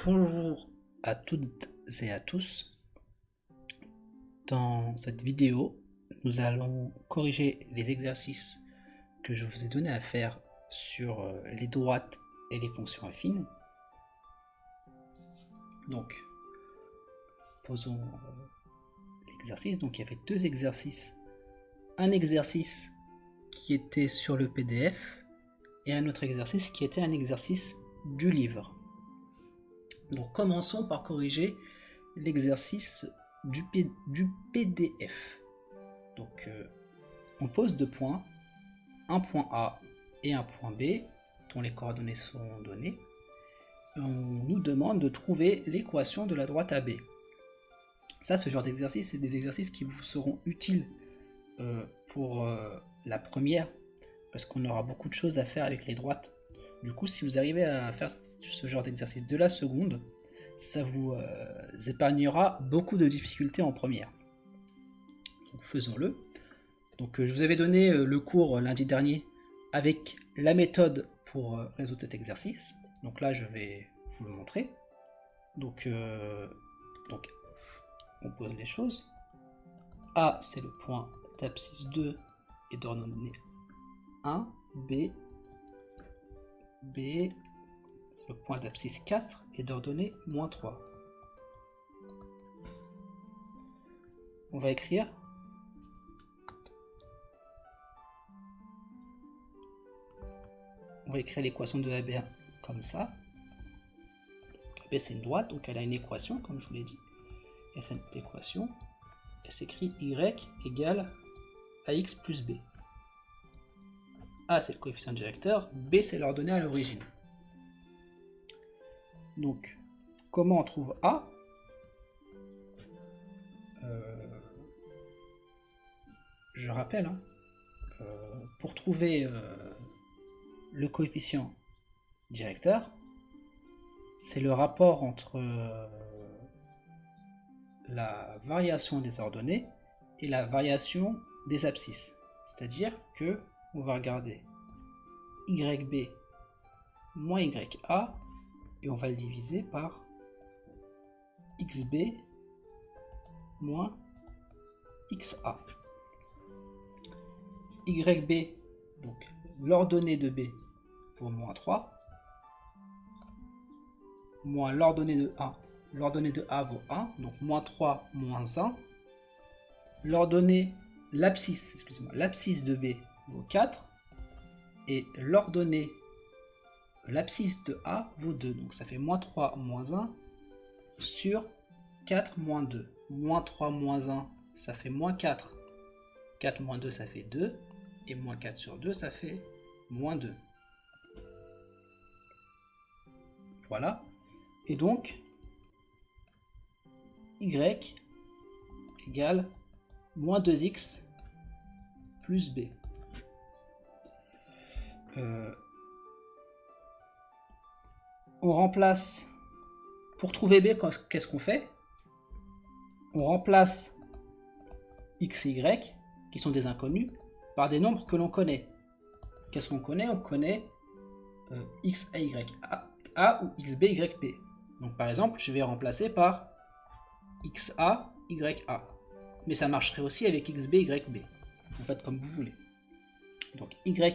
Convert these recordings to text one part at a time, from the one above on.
Bonjour à toutes et à tous. Dans cette vidéo, nous allons corriger les exercices que je vous ai donné à faire sur les droites et les fonctions affines. Donc, posons l'exercice. Donc, il y avait deux exercices. Un exercice qui était sur le PDF et un autre exercice qui était un exercice du livre. Donc, commençons par corriger l'exercice du PDF. Donc, on pose deux points, un point A et un point B, dont les coordonnées sont données. On nous demande de trouver l'équation de la droite AB. Ça, ce genre d'exercice, c'est des exercices qui vous seront utiles pour la première, parce qu'on aura beaucoup de choses à faire avec les droites. Du coup, si vous arrivez à faire ce genre d'exercice de la seconde, ça vous épargnera beaucoup de difficultés en première. Donc, faisons-le. Donc, je vous avais donné le cours lundi dernier avec la méthode pour résoudre cet exercice. Donc là, je vais vous le montrer. Donc on pose les choses. A, c'est le point d'abscisse 2 et d'ordonnée 1. B, c'est le point d'abscisse 4 et d'ordonnée moins 3. On va écrire l'équation de AB comme ça. AB, c'est une droite, donc elle a une équation, comme je vous l'ai dit. Et cette équation, elle s'écrit y égale ax plus b. A, c'est le coefficient directeur, b, c'est l'ordonnée à l'origine. Donc, comment on trouve A? Je rappelle, pour trouver le coefficient directeur, c'est le rapport entre la variation des ordonnées et la variation des abscisses. C'est-à-dire que on va regarder YB moins YA et on va le diviser par XB moins XA. YB, donc l'ordonnée de B vaut moins 3, moins l'ordonnée de A. L'ordonnée de A vaut 1, donc moins 3, moins 1. L'abscisse de B vaut 4. Et l'abscisse de A vaut 2. Donc ça fait moins 3, moins 1 sur 4, moins 2. Moins 3, moins 1, ça fait moins 4. 4 moins 2, ça fait 2. Et moins 4 sur 2, ça fait moins 2. Voilà. Et donc, Y égale moins 2x plus B. On remplace, pour trouver B, qu'est-ce qu'on fait? On remplace x et y, qui sont des inconnus, par des nombres que l'on connaît. Qu'est-ce qu'on connaît? On connaît x a y a ou xb y b. Donc par exemple, je vais remplacer par xa y a. Mais ça marcherait aussi avec xb y b. Vous faites comme vous voulez. Donc ya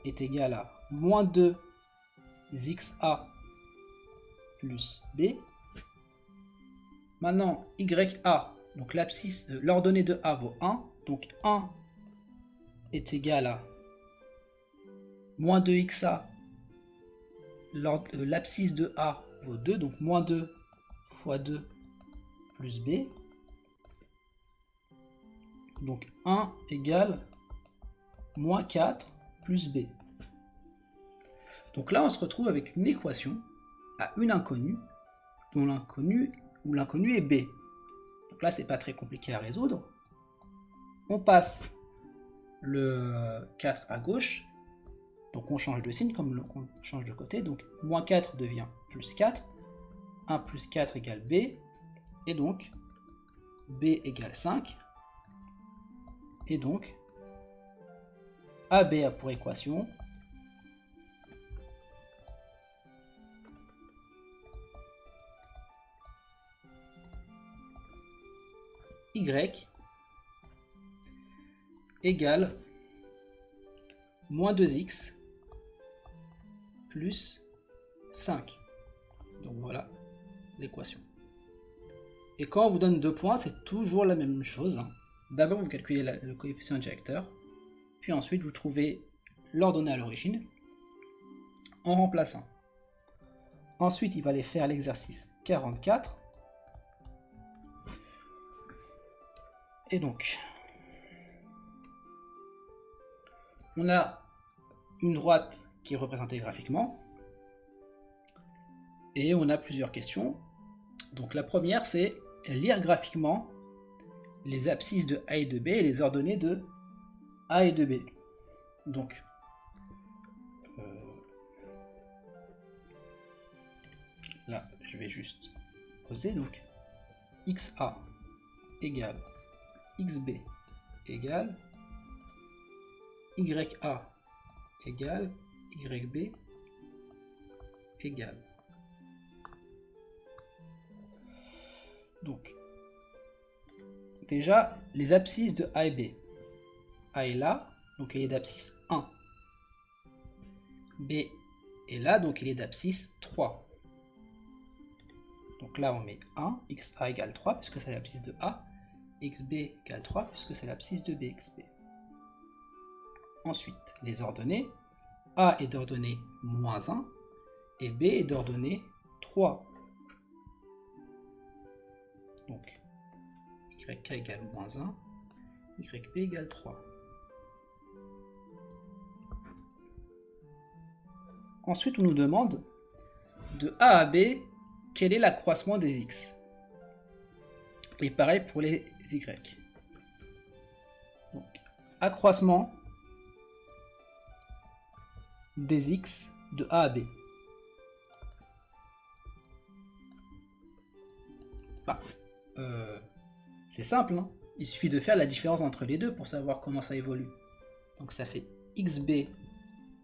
est égal à moins 2 xa plus b. Maintenant, ya, donc l'ordonnée de a vaut 1. Donc 1 est égal à moins 2xa. L'abscisse de a vaut 2. Donc moins 2 fois 2 plus b. Donc 1 égale moins 4 plus b. Donc là, on se retrouve avec une équation à une inconnue, dont l'inconnu est b. Donc là, c'est pas très compliqué à résoudre. On passe le 4 à gauche, donc on change de signe comme on change de côté. Donc moins 4 devient plus 4. 1 plus 4 égale b. Et donc b égale 5. Et donc AB a pour équation y égale moins 2x plus 5. Donc voilà l'équation. Et quand on vous donne 2 points, c'est toujours la même chose, hein. D'abord, vous calculez le coefficient directeur, puis ensuite, vous trouvez l'ordonnée à l'origine en remplaçant. Ensuite, il va aller faire l'exercice 44. Et donc, on a une droite qui est représentée graphiquement, et on a plusieurs questions. Donc la première, c'est lire graphiquement les abscisses de A et de B et les ordonnées de A et de B. Donc, là, je vais juste poser. Donc, XA égale XB égale YA égale YB égale. Donc, déjà, les abscisses de A et B. A est là, donc il est d'abscisse 1. B est là, donc il est d'abscisse 3. Donc là, on met 1, XA égale 3, puisque c'est l'abscisse de A. XB égale 3, puisque c'est l'abscisse de BXB. Ensuite, les ordonnées. A est d'ordonnée moins 1, et B est d'ordonnée 3. Donc, YK égale moins 1, YB égale 3. Ensuite, on nous demande de A à B, quel est l'accroissement des X. Et pareil pour les Y. Donc, accroissement des X de A à B. C'est simple, hein. Il suffit de faire la différence entre les deux pour savoir comment ça évolue. Donc ça fait XB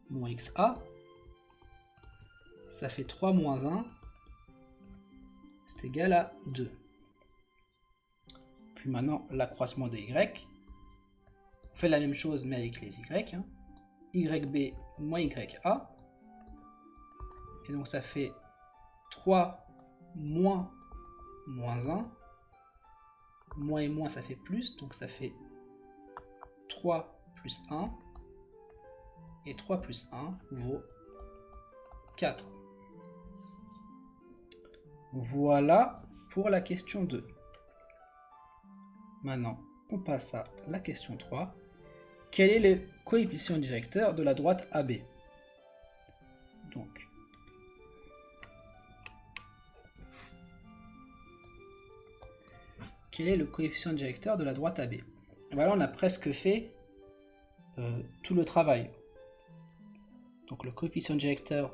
moins XA. Ça fait 3 moins 1. C'est égal à 2. Puis maintenant, l'accroissement de Y. On fait la même chose mais avec les Y, hein. YB moins YA. Et donc ça fait 3 moins 1. Moins et moins ça fait plus, donc ça fait 3 plus 1. Et 3 plus 1 vaut 4. Voilà pour la question 2. Maintenant, on passe à la question 3. Quel est le coefficient directeur de la droite AB? Donc, quel est le coefficient directeur de la droite AB? Voilà, on a presque fait tout le travail. Donc, le coefficient directeur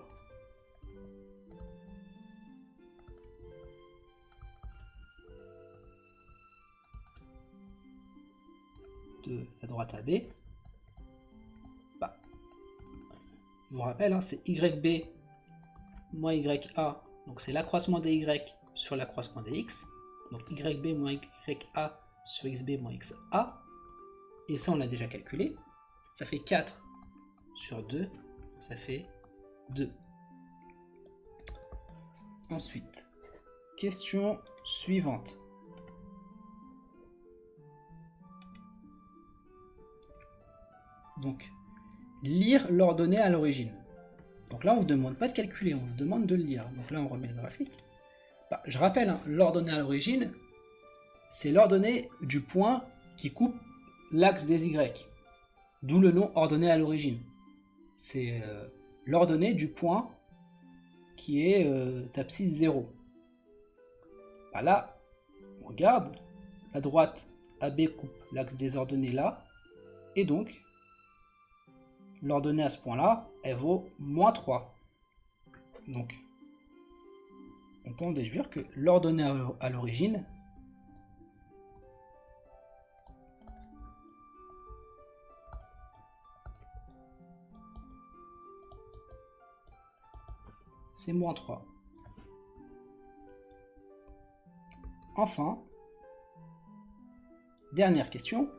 de la droite AB, je vous rappelle, hein, c'est YB moins YA, donc c'est l'accroissement des Y sur l'accroissement des X, donc YB moins YA sur XB moins XA, et ça on l'a déjà calculé, ça fait 4 sur 2, ça fait 2. Ensuite, question suivante. Donc, lire l'ordonnée à l'origine. Donc là, on ne vous demande pas de calculer, on vous demande de le lire. Donc là, on remet le graphique. Je rappelle, hein, l'ordonnée à l'origine, c'est l'ordonnée du point qui coupe l'axe des Y. D'où le nom ordonnée à l'origine. C'est l'ordonnée du point qui est d'abscisse 0. Là, on regarde, la droite AB coupe l'axe des ordonnées là, et donc, l'ordonnée à ce point-là, elle vaut moins 3. Donc, on peut en déduire que l'ordonnée à l'origine c'est moins 3. Enfin, Dernière question.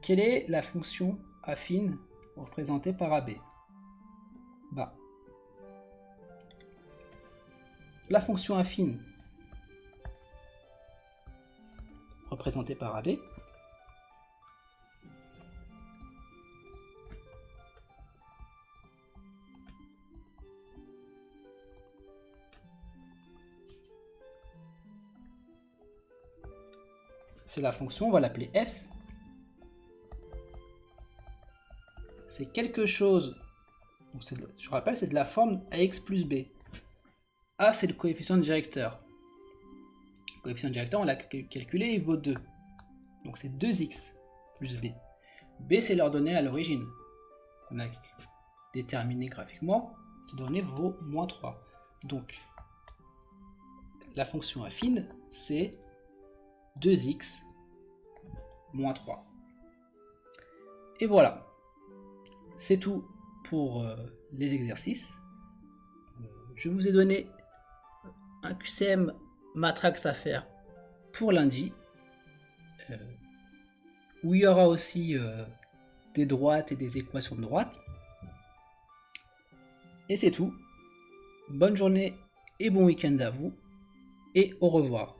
Quelle est la fonction affine représentée par AB? Bah, la fonction affine représentée par AB, c'est la fonction, on va l'appeler f. C'est quelque chose, donc je rappelle, c'est de la forme ax plus b. A, c'est le coefficient directeur. Le coefficient directeur, on l'a calculé, il vaut 2. Donc c'est 2x plus b. B, c'est l'ordonnée à l'origine. On a déterminé graphiquement. Cette donnée vaut moins 3. Donc, la fonction affine, c'est 2x moins 3. Et voilà. C'est tout pour les exercices. Je vous ai donné un QCM matrax à faire pour lundi, où il y aura aussi des droites et des équations de droite. Et c'est tout. Bonne journée et bon week-end à vous, et au revoir.